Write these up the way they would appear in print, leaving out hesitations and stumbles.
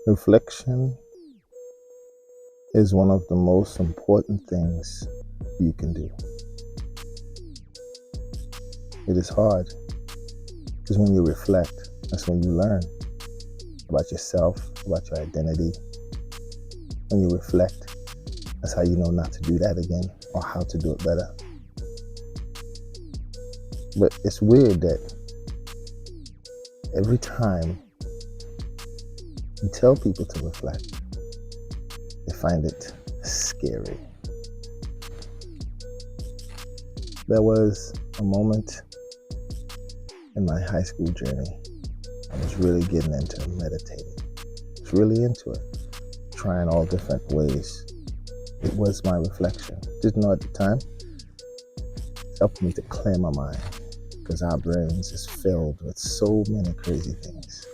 Reflection is one of the most important things you can do. It is hard because when you reflect, that's when you learn about yourself, about your identity. When you reflect, that's how you know not to do that again or how to do it better. But it's weird that every time you tell people to reflect, they find it scary. There was a moment in my high school journey, I was really getting into meditating. I was really into it, trying all different ways. It was my reflection. Didn't know at the time. It helped me to clear my mind because our brains is filled with so many crazy things.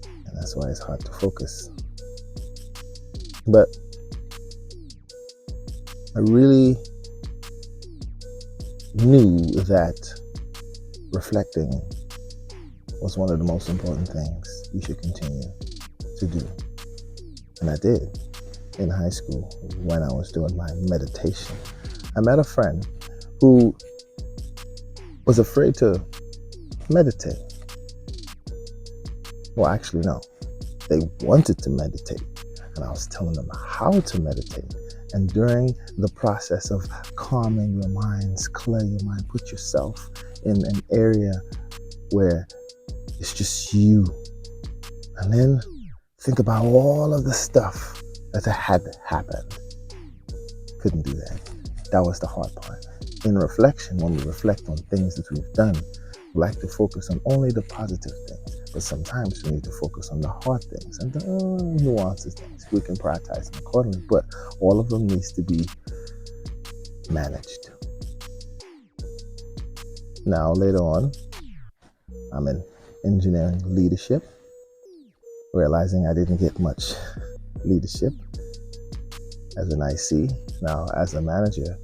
And that's why it's hard to focus. But I really knew that reflecting was one of the most important things you should continue to do. And I did in high school when I was doing my meditation. I met a friend who was afraid to meditate. Well, actually, no. They wanted to meditate, and I was telling them how to meditate. And during the process of calming your minds, clear your mind, put yourself in an area where it's just you. And then think about all of the stuff that had happened. Couldn't do that. That was the hard part. In reflection, when we reflect on things that we've done, we like to focus on only the positive things. But sometimes we need to focus on the hard things and the nuances things. We can prioritize them accordingly, but all of them needs to be managed. Now, later on, I'm in engineering leadership, realizing I didn't get much leadership as an IC. Now, as a manager,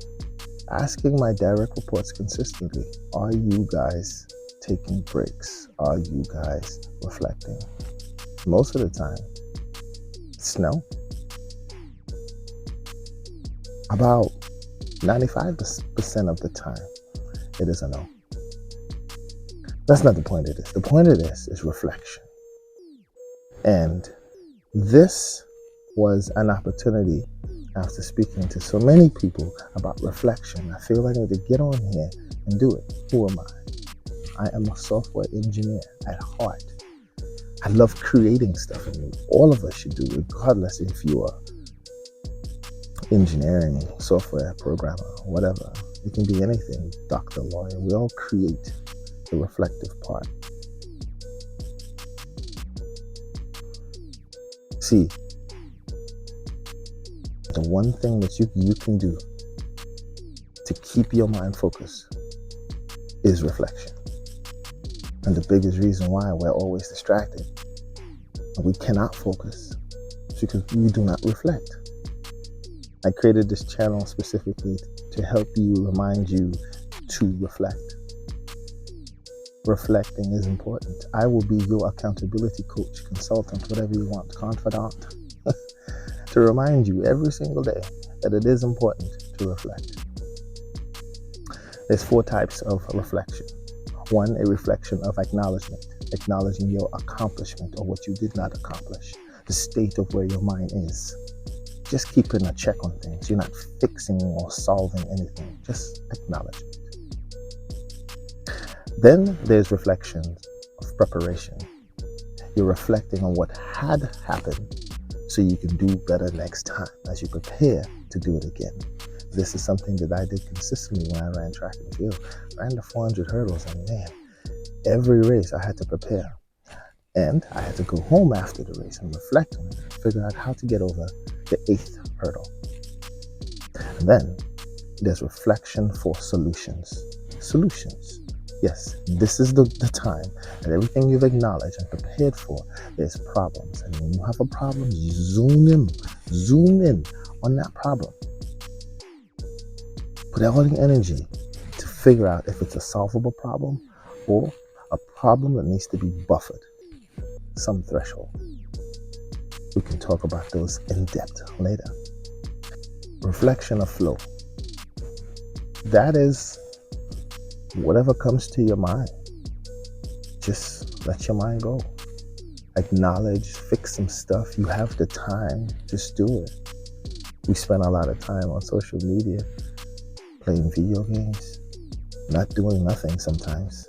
asking my direct reports consistently, are you guys taking breaks? Are you guys reflecting? Most of the time, it's no. About 95% of the time, it is a no. That's not the point of this. The point of this is reflection. And this was an opportunity after speaking to so many people about reflection. I feel I need to get on here and do it. Who am I? I am a software engineer at heart. I love creating stuff, and all of us should do, regardless if you are engineering, software programmer, whatever. It can be anything, doctor, lawyer. We all create the reflective part. See, the one thing that you can do to keep your mind focused is reflection. And the biggest reason why we're always distracted and we cannot focus is because we do not reflect. I created this channel specifically to help you, remind you to reflect. Reflecting is important. I will be your accountability coach, consultant, whatever you want, confidant, to remind you every single day that it is important to reflect. There's 4 types of reflection. 1, a reflection of acknowledgement, acknowledging your accomplishment or what you did not accomplish, the state of where your mind is. Just keeping a check on things. You're not fixing or solving anything, just acknowledgement. Then there's reflection of preparation. You're reflecting on what had happened so you can do better next time as you prepare to do it again. This is something that I did consistently when I ran track and field. Ran the 400 hurdles, and man, every race I had to prepare. And I had to go home after the race and reflect on it, figure out how to get over the 8th hurdle. And then there's reflection for solutions. Solutions. Yes, this is the time that everything you've acknowledged and prepared for, there's problems. And when you have a problem, you zoom in on that problem. Put all the energy to figure out if it's a solvable problem or a problem that needs to be buffered, some threshold. We can talk about those in depth later. Reflection or flow. That is whatever comes to your mind. Just let your mind go. Acknowledge, fix some stuff. You have the time, just do it. We spend a lot of time on social media playing video games, not doing nothing sometimes.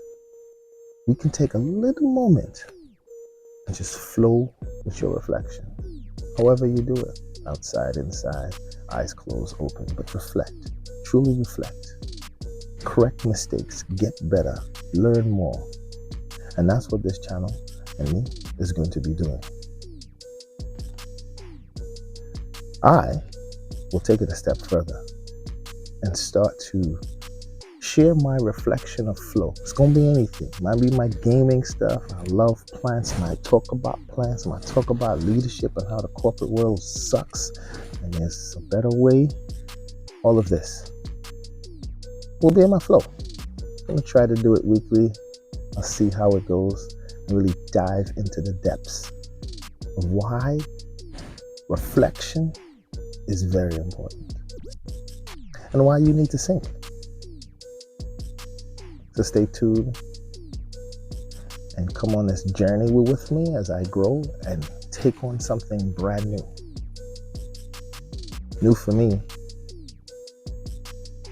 We can take a little moment and just flow with your reflection. However you do it, outside, inside, eyes closed, open, but reflect, truly reflect. Correct mistakes, get better, learn more. And that's what this channel and me is going to be doing. I will take it a step further and start to share my reflection of flow. It's going to be anything. It might be my gaming stuff. I love plants and I talk about plants and I talk about leadership and how the corporate world sucks and there's a better way. All of this will be in my flow. I'm going to try to do it weekly. I'll see how it goes and really dive into the depths of why reflection is very important and why you need to SinC. So stay tuned and come on this journey with me as I grow and take on something brand new. New for me.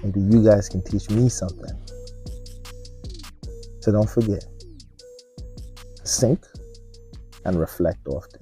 Maybe you guys can teach me something. So don't forget, SinC and reflect often.